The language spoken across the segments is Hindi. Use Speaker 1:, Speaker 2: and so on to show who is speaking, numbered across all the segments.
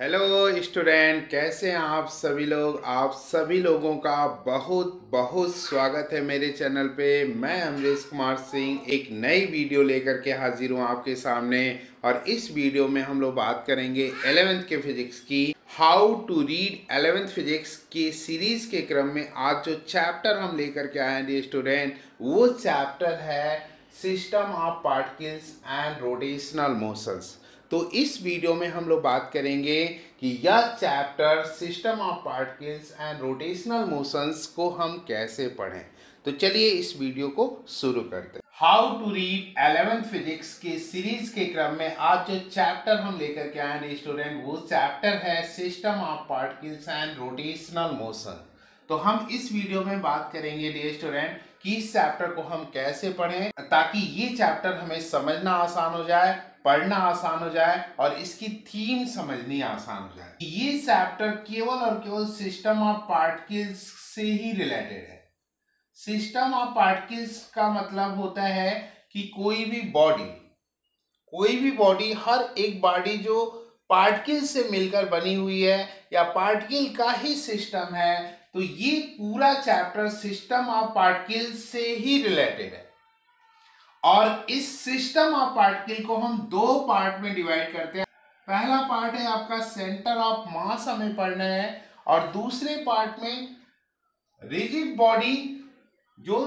Speaker 1: हेलो स्टूडेंट, कैसे हैं आप सभी लोग। आप सभी लोगों का बहुत बहुत स्वागत है मेरे चैनल पे। मैं अमरीश कुमार सिंह एक नई वीडियो लेकर के हाजिर हूँ आपके सामने। और इस वीडियो में हम लोग बात करेंगे 11th के फिजिक्स की। How to read 11th physics की सीरीज के क्रम में आज जो चैप्टर हम लेकर के आए हैं डियर स्टूडेंट, वो चैप्टर है system of particles and rotational motions. तो इस वीडियो में हम लोग बात करेंगे कि यह chapter system of particles and rotational motions को हम कैसे पढ़ें। तो चलिए इस वीडियो को शुरू करते हैं। How to read 11th physics के सीरीज के क्रम में आज जो चैप्टर हम लेकर के आए हैं स्टूडेंट, वो चैप्टर है system of particles and rotational motion. तो हम इस वीडियो में बात करेंगे डियर स्टूडेंट कि इस चैप्टर को हम कैसे पढ़ें ताकि ये चैप्टर हमें समझना आसान हो जाए, पढ़ना आसान हो जाए और इसकी थीम समझनी आसान हो जाए। ये चैप्टर केवल और केवल सिस्टम ऑफ पार्टिकल्स से ही रिलेटेड है। सिस्टम ऑफ पार्टिकल्स का मतलब होता है कि कोई भी बॉडी, हर एक बॉडी जो पार्टिकल से मिलकर बनी हुई है या पार्टिकल का ही सिस्टम है, तो ये पूरा चैप्टर सिस्टम ऑफ पार्टिकल्स से ही रिलेटेड है। और इस सिस्टम ऑफ पार्टिकल को हम दो पार्ट में डिवाइड करते हैं। पहला पार्ट है आपका सेंटर ऑफ मास हमें पढ़ना है, और दूसरे पार्ट में रिजिड बॉडी जो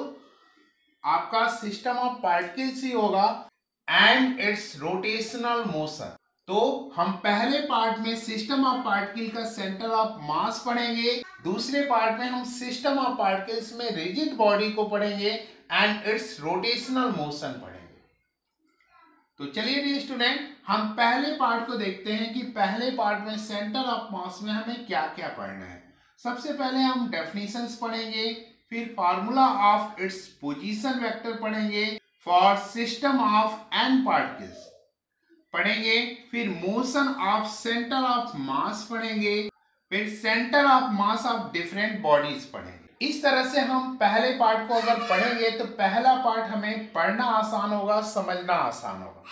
Speaker 1: आपका सिस्टम ऑफ पार्टिकल्स ही होगा एंड इट्स रोटेशनल मोशन। तो हम पहले पार्ट में सिस्टम ऑफ पार्टिकल का सेंटर ऑफ मास पढ़ेंगे, दूसरे पार्ट में हम सिस्टम ऑफ पार्टिकल्स में रिजिड बॉडी को पढ़ेंगे एंड इट्स रोटेशनल मोशन पढ़ेंगे। तो चलिए डियर स्टूडेंट, हम पहले पार्ट को देखते हैं कि पहले पार्ट में सेंटर ऑफ मास में हमें क्या क्या पढ़ना है। सबसे पहले हम डेफिनेशंस पढ़ेंगे, फिर formula of its position vector पढ़ेंगे for system of N particles पढ़ेंगे, फिर motion of centre of mass पढ़ेंगे, फिर centre of mass of different bodies पढ़ेंगे। इस तरह से हम पहले पार्ट को अगर पढ़ेंगे तो पहला पार्ट हमें पढ़ना आसान होगा, समझना आसान होगा।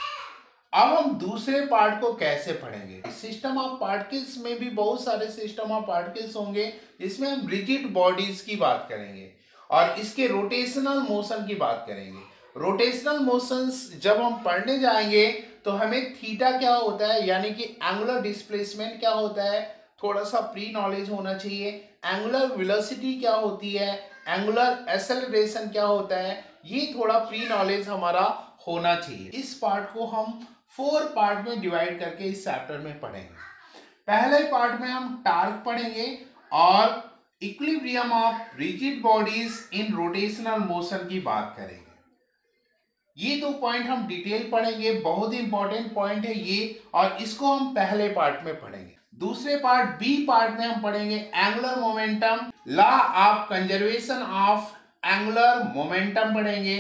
Speaker 1: अब हम दूसरे पार्ट को कैसे पढ़ेंगे। सिस्टम ऑफ पार्टिकल्स में भी बहुत सारे सिस्टम ऑफ पार्टिकल्स होंगे, जिसमें हम रिजिड बॉडीज की बात करेंगे और इसके रोटेशनल मोशन की बात करेंगे। रोटेशनल मोशंस जब हम पढ़ने जाएंगे तो हमें थीटा क्या होता है, यानी कि एंगुलर डिस्प्लेसमेंट क्या होता है, थोड़ा सा प्री नॉलेज होना चाहिए। एंगुलर वेलोसिटी क्या होती है, एंगुलर एक्सेलरेशन क्या होता है, ये थोड़ा प्री नॉलेज हमारा होना चाहिए। इस पार्ट को हम 4 पार्ट में डिवाइड करके इस चैप्टर में पढ़ेंगे। पहले पार्ट में हम टार्क पढ़ेंगे और equilibrium of rigid bodies in rotational motion की बात करेंगे। ये 2 पॉइंट हम डिटेल पढ़ेंगे, बहुत ही इंपॉर्टेंट पॉइंट है ये, और इसको हम पहले पार्ट में पढ़ेंगे। दूसरे पार्ट बी पार्ट में हम पढ़ेंगे angular momentum, law of conservation of angular momentum पढ़ेंगे,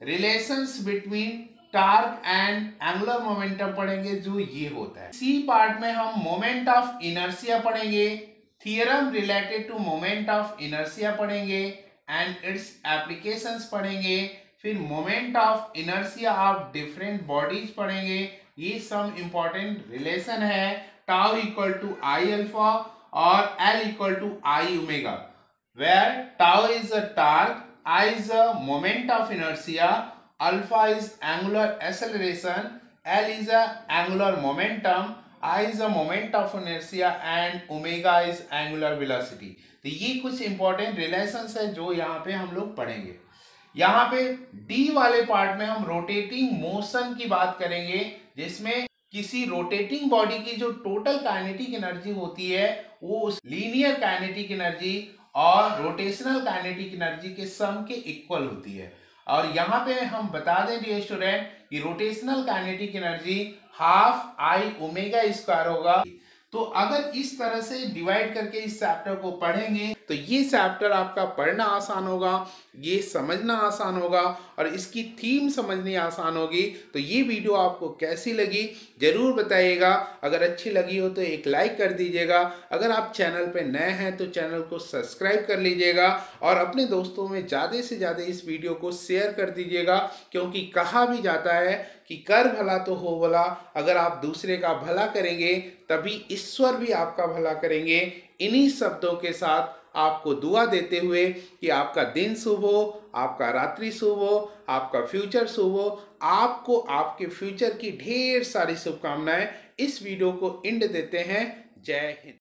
Speaker 1: relations between torque and angular momentum पढ़ेंगे जो ये होता है। सी पार्ट में हम मोमेंट ऑफ इनर्शिया पढ़ेंगे, theorem related to moment of inertia पढ़ेंगे एंड इट्स एप्लीकेशंस पढ़ेंगे, फिर moment of inertia of different bodies पढ़ेंगे। ये सब इंपॉर्टेंट रिलेशन है, tau equal to I alpha और L equal to I omega, where tau is a torque, I is a moment of inertia, alpha is angular acceleration, L is a angular momentum, I is a moment of inertia and omega is angular velocity. तो ये कुछ इंपॉर्टेंट रिलेशंस है जो यहाँ पे हम लोग पढ़ेंगे। यहाँ पे डी वाले पार्ट में हम रोटेटिंग मोशन की बात करेंगे, जिसमें किसी रोटेटिंग बॉडी की जो टोटल काइनेटिक एनर्जी होती है वो उस लीनियर काइनेटिक एनर्जी और रोटेशनल काइनेटिक एनर्जी के सम के इक्वल होती है। और यहाँ पे हम बता दें डियर स्टूडेंट कि rotational kinetic energy half I omega square होगा। तो अगर इस तरह से डिवाइड करके इस चैप्टर को पढ़ेंगे तो ये चैप्टर आपका पढ़ना आसान होगा, ये समझना आसान होगा और इसकी थीम समझनी आसान होगी। तो ये वीडियो आपको कैसी लगी जरूर बताइएगा। अगर अच्छी लगी हो तो एक लाइक कर दीजिएगा। अगर आप चैनल पे नए हैं तो चैनल को सब्सक्राइब कर लीजिएगा और अपने दोस्तों में ज़्यादा से ज़्यादा इस वीडियो को शेयर कर दीजिएगा, क्योंकि कहा भी जाता है कि कर भला तो हो भला। अगर आप दूसरे का भला करेंगे तभी ईश्वर भी आपका भला करेंगे। इन्हीं शब्दों के साथ आपको दुआ देते हुए कि आपका दिन शुभ हो, आपका रात्रि शुभ हो, आपका फ्यूचर शुभ हो, आपको आपके फ्यूचर की ढेर सारी शुभकामनाएं। इस वीडियो को एंड देते हैं। जय हिंद।